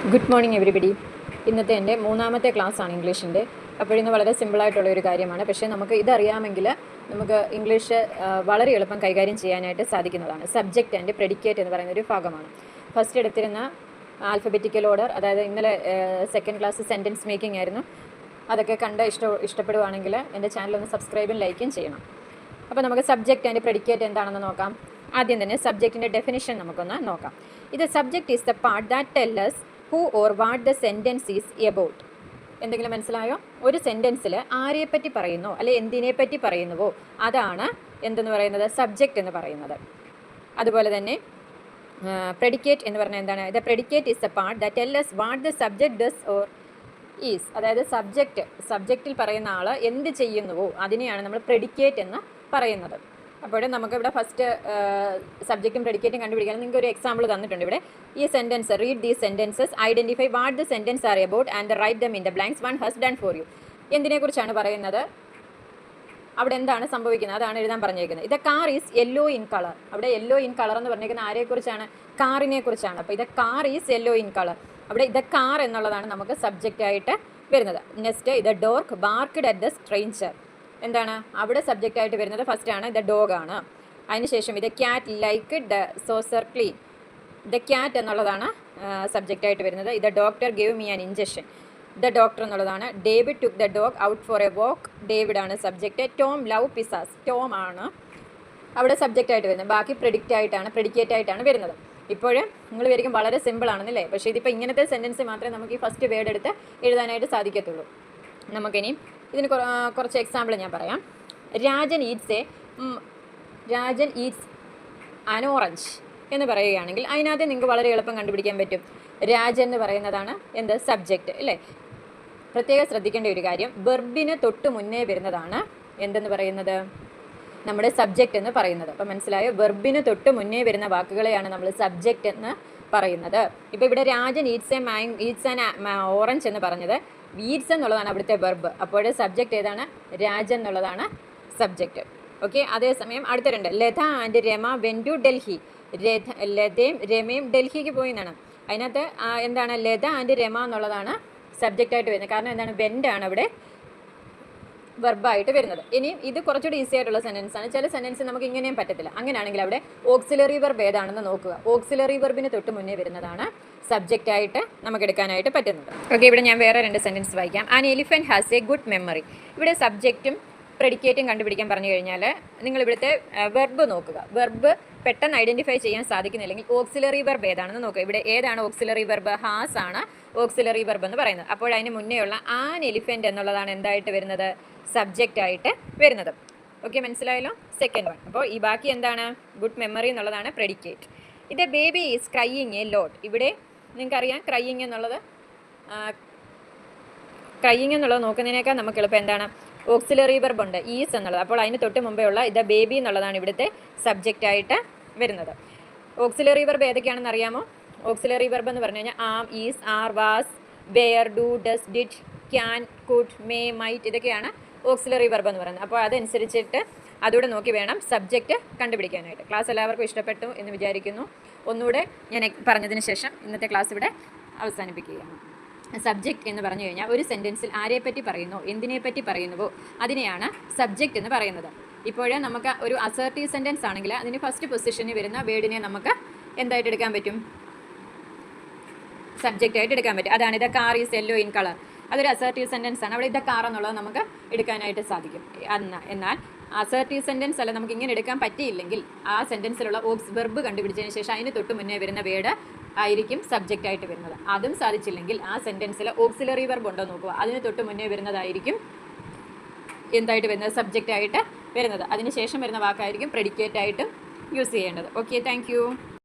Good morning everybody. ഇന്നത്തെ എൻ്റെ മൂന്നാമത്തെ ക്ലാസ്സാണ് ഇംഗ്ലീഷിൻ്റെ. അപ്പോഴിന്ന് വളരെ സിമ്പിളായിട്ടുള്ള ഒരു കാര്യമാണ്. പക്ഷേ നമുക്ക് ഇതറിയാമെങ്കിൽ നമുക്ക് ഇംഗ്ലീഷ് വളരെ എളുപ്പം കൈകാര്യം ചെയ്യാനായിട്ട് സാധിക്കുന്നതാണ്. സബ്ജക്റ്റ് ആൻഡ് പ്രെഡിക്കേറ്റ് എന്ന് പറയുന്ന ഒരു ഭാഗമാണ്. ഫസ്റ്റ് എടുത്തിരുന്ന ആൽഫബറ്റിക്കൽ ഓർഡർ, അതായത് ഇന്നലെ സെക്കൻഡ് ക്ലാസ് സെൻറ്റൻസ് മേക്കിംഗ് ആയിരുന്നു. അതൊക്കെ കണ്ട് ഇഷ്ടപ്പെടുവാണെങ്കിൽ എൻ്റെ ചാനലൊന്ന് സബ്സ്ക്രൈബും ലൈക്കും ചെയ്യണം. അപ്പോൾ നമുക്ക് സബ്ജക്റ്റ് ആൻഡ് പ്രെഡിക്കേറ്റ് എന്താണെന്ന് നോക്കാം. ആദ്യം തന്നെ സബ്ജക്റ്റിൻ്റെ ഡെഫിനിഷൻ നമുക്കൊന്ന് നോക്കാം. ഇത് subject is the part that tell us who or what the sentence is about. എന്തെങ്കിലും മനസ്സിലായോ? ഒരു സെൻറ്റൻസിൽ ആരെപ്പറ്റി പറയുന്നോ അല്ലെ എന്തിനെപ്പറ്റി പറയുന്നുവോ അതാണ് എന്തെന്ന് പറയുന്നത്, സബ്ജക്റ്റ് എന്ന് പറയുന്നത്. അതുപോലെ തന്നെ പ്രെഡിക്കേറ്റ് എന്ന് പറഞ്ഞാൽ എന്താണ്? The predicate is the part that tell us what the subject does or is. അതായത് സബ്ജക്റ്റിൽ പറയുന്ന ആൾ എന്ത് ചെയ്യുന്നുവോ അതിനെയാണ് നമ്മൾ പ്രെഡിക്കേറ്റ് എന്ന് പറയുന്നത്. അപ്പോൾ നമുക്കിവിടെ ഫസ്റ്റ് സബ്ജക്റ്റും പ്രെഡിക്കേറ്റും കണ്ടുപിടിക്കാൻ നിങ്ങൾക്ക് ഒരു എക്സാമ്പിൾ തന്നിട്ടുണ്ട്. ഇവിടെ ഈ sentence, read these sentences, identify what the sentence are about and write them in the blanks one has done for you. എന്തിനെക്കുറിച്ചാണ് പറയുന്നത്, അവിടെ എന്താണ് സംഭവിക്കുന്നത് അതാണ് എഴുതാൻ പറഞ്ഞേക്കുന്നത്. ഇത് car is yellow in colour. അവിടെ യെല്ലോ ഇൻ കളർ എന്ന് പറഞ്ഞേക്കുന്നത് ആരെക്കുറിച്ചാണ്? കാറിനെ കുറിച്ചാണ്. അപ്പോൾ ഇത് car is yellow in colour. അവിടെ ഇത് കാർ എന്നുള്ളതാണ് നമുക്ക് സബ്ജക്റ്റായിട്ട് വരുന്നത്. നെക്സ്റ്റ് ഇത് dog barked at the stranger. എന്താണ് അവിടെ സബ്ജക്റ്റായിട്ട് വരുന്നത്? ഫസ്റ്റ് ആണ് ദ ഡോഗ് ആണ്. അതിനുശേഷം ഇത് cat like the saucer clean. The cat എന്നുള്ളതാണ് സബ്ജക്റ്റായിട്ട് വരുന്നത്. ഇത് doctor gave me an injection. The doctor എന്നുള്ളതാണ്. David took the dog out for a walk. David ആണ് subject. Tom love pizzas. Tom ആണ് അവിടെ സബ്ജക്റ്റായിട്ട് വരുന്നത്. ബാക്കി പ്രെഡിക്കേറ്റ് ആയിട്ടാണ് വരുന്നത്. ഇപ്പോൾ നിങ്ങൾ വിചാരിക്കും വളരെ സിമ്പിൾ ആണെന്നല്ലേ, പക്ഷേ ഇതിപ്പോൾ ഇങ്ങനത്തെ സെൻറ്റൻസ് മാത്രമേ നമുക്ക് ഈ ഫസ്റ്റ് വേർഡ് എടുത്ത് എഴുതാനായിട്ട് സാധിക്കത്തുള്ളൂ. നമുക്കിനി ഇതിന് കുറച്ച് എക്സാമ്പിൾ ഞാൻ പറയാം. രാജൻ ഈറ്റ്സ് ആൻ ഓറഞ്ച് എന്ന് പറയുകയാണെങ്കിൽ അതിനകത്ത് നിങ്ങൾക്ക് വളരെ എളുപ്പം കണ്ടുപിടിക്കാൻ പറ്റും. രാജൻ എന്ന് പറയുന്നതാണ് എന്ത്, സബ്ജക്റ്റ് അല്ലേ. പ്രത്യേകം ശ്രദ്ധിക്കേണ്ട ഒരു കാര്യം, വെർബിന് തൊട്ട് മുന്നേ വരുന്നതാണ് എന്തെന്ന് പറയുന്നത്, നമ്മുടെ സബ്ജക്റ്റ് എന്ന് പറയുന്നത്. അപ്പോൾ മനസ്സിലായോ? വെർബിന് തൊട്ട് മുന്നേ വരുന്ന വാക്കുകളെയാണ് നമ്മൾ സബ്ജക്റ്റ് എന്ന് പറയുന്നത്. ഇപ്പോൾ ഇവിടെ രാജൻ ഈറ്റ്സ് ആൻ ഓറഞ്ച് എന്ന് പറഞ്ഞത് ഈറ്റ്സ് എന്നുള്ളതാണ് അവിടുത്തെ വെർബ്. അപ്പോൾ സബ്ജക്റ്റ് ഏതാണ്? രാജൻ എന്നുള്ളതാണ് സബ്ജക്റ്റ്. ഓക്കെ. അതേസമയം അടുത്ത രണ്ട്, Latha and Rama went to Delhi. ലതയും രമയും ഡൽഹിക്ക് പോയി എന്നാണ്. അതിനകത്ത് എന്താണ്, ലത ആൻഡ് രമ എന്നുള്ളതാണ് സബ്ജക്റ്റായിട്ട് വരുന്നത്. കാരണം എന്താണ്, വെൻ്റാണ് അവിടെ വെർബായിട്ട് വരുന്നത്. ഇനി ഇത് കുറച്ചുകൂടി ഈസി ആയിട്ടുള്ള സെൻറ്റൻസ് ആണ്. ചില സെൻറ്റൻസ് നമുക്ക് ഇങ്ങനെയും പറ്റത്തില്ല. അങ്ങനെയാണെങ്കിൽ അവിടെ ഓക്സിലറി വെർബ് ഏതാണെന്ന് നോക്കുക. ഓക്സിലറി വെർബിന് തൊട്ട് മുന്നേ വരുന്നതാണ് സബ്ജക്റ്റായിട്ട് നമുക്ക് എടുക്കാനായിട്ട് പറ്റുന്നത്. ഓക്കെ. ഇവിടെ ഞാൻ വേറെ രണ്ട് സെൻറ്റൻസ് വായിക്കാം. An elephant has A good memory. ഇവിടെ സബ്ജക്റ്റും പ്രെഡിക്കേറ്റും കണ്ടുപിടിക്കാൻ പറഞ്ഞു കഴിഞ്ഞാൽ നിങ്ങൾ ഇവിടുത്തെ വെർബ് നോക്കുക. വെർബ് പെട്ടെന്ന് ഐഡൻറ്റിഫൈ ചെയ്യാൻ സാധിക്കുന്നില്ലെങ്കിൽ ഓക്സിലറി വെർബ് ഏതാണെന്ന് നോക്കുക. ഇവിടെ ഏതാണ് ഓക്സിലറി വെർബ്? ഹാസ് ആണ് ഓക്സിലറി വെർബ് എന്ന് പറയുന്നത്. അപ്പോൾ അതിന് മുന്നേയുള്ള ആൻ എലിഫൻറ്റ് എന്നുള്ളതാണ് എന്തായിട്ട് വരുന്നത്, സബ്ജക്റ്റായിട്ട് വരുന്നത്. ഓക്കെ, മനസ്സിലായല്ലോ? Second one. അപ്പോൾ ഈ ബാക്കി എന്താണ്, ഗുഡ് മെമ്മറി എന്നുള്ളതാണ് പ്രെഡിക്കേറ്റ്. ഇത് baby is crying a lot. ഇവിടെ നിങ്ങൾക്കറിയാം ക്രൈയിങ് എന്നുള്ളത് നോക്കുന്നതിനേക്കാൾ നമുക്ക് എളുപ്പം എന്താണ്, ഓക്സിലറി വെർബ് ഉണ്ട്, ഈസ് എന്നുള്ളത്. അപ്പോൾ അതിന് തൊട്ട് മുമ്പേ ഉള്ള ഇത് ബേബി എന്നുള്ളതാണ് ഇവിടുത്തെ സബ്ജക്റ്റായിട്ട് വരുന്നത്. ഓക്സിലറി വെർബ് ഏതൊക്കെയാണെന്ന് അറിയാമോ? ഓക്സിലറി വെർബ് എന്ന് പറഞ്ഞു കഴിഞ്ഞാൽ am, is, are, was, were, do, does, did, can, could, may, might, ഇതൊക്കെയാണ് ഓക്സിലറി വെർബ് എന്ന് പറയുന്നത്. അപ്പോൾ അതനുസരിച്ചിട്ട് അതുകൂടെ നോക്കി വേണം സബ്ജക്റ്റ് കണ്ടുപിടിക്കാനായിട്ട്. ക്ലാസ് എല്ലാവർക്കും ഇഷ്ടപ്പെട്ടു എന്ന് വിചാരിക്കുന്നു. ഒന്നുകൂടെ ഞാൻ പറഞ്ഞതിന് ശേഷം ഇന്നത്തെ ക്ലാസ് ഇവിടെ അവസാനിപ്പിക്കുകയാണ്. സബ്ജക്റ്റ് എന്ന് പറഞ്ഞു കഴിഞ്ഞാൽ ഒരു സെൻറ്റൻസിൽ ആരെപ്പറ്റി പറയുന്നോ എന്തിനെപ്പറ്റി പറയുന്നുവോ അതിനെയാണ് സബ്ജക്റ്റ് എന്ന് പറയുന്നത്. ഇപ്പോഴേ നമുക്ക് ഒരു അസർട്ടീവ് സെൻറ്റൻസ് ആണെങ്കിൽ അതിന് ഫസ്റ്റ് പൊസിഷനിൽ വരുന്ന വേർഡിനെ നമുക്ക് എന്തായിട്ട് എടുക്കാൻ പറ്റും, സബ്ജക്റ്റായിട്ട് എടുക്കാൻ പറ്റും. അതാണ് ഇത് car is yellow in colour. അതൊരു അസർട്ടീവ് സെൻറ്റൻസ് ആണ്. അവിടെ ഇത് കാർ എന്നുള്ളത് നമുക്ക് എടുക്കാനായിട്ട് സാധിക്കും. എന്നാൽ അസർട്ടീവ് സെൻറ്റൻസ് അല്ല, നമുക്ക് ഇങ്ങനെ എടുക്കാൻ പറ്റിയില്ലെങ്കിൽ ആ സെൻറ്റൻസിലുള്ള വെർബ് കണ്ടുപിടിച്ചതിന് ശേഷം അതിന് തൊട്ട് മുന്നേ വരുന്ന വേർഡ് ആയിരിക്കും സബ്ജക്റ്റായിട്ട് വരുന്നത്. അതും സാധിച്ചില്ലെങ്കിൽ ആ സെൻറ്റൻസിൽ ഓക്സിലറി വെർബ് ഉണ്ടോ നോക്കുക. അതിന് തൊട്ട് മുന്നേ വരുന്നതായിരിക്കും എന്തായിട്ട് വരുന്നത്, സബ്ജക്റ്റായിട്ട് വരുന്നത്. അതിന് ശേഷം വരുന്ന വാക്കായിരിക്കും പ്രെഡിക്കേറ്റ് ആയിട്ട് യൂസ് ചെയ്യേണ്ടത്. Okay, thank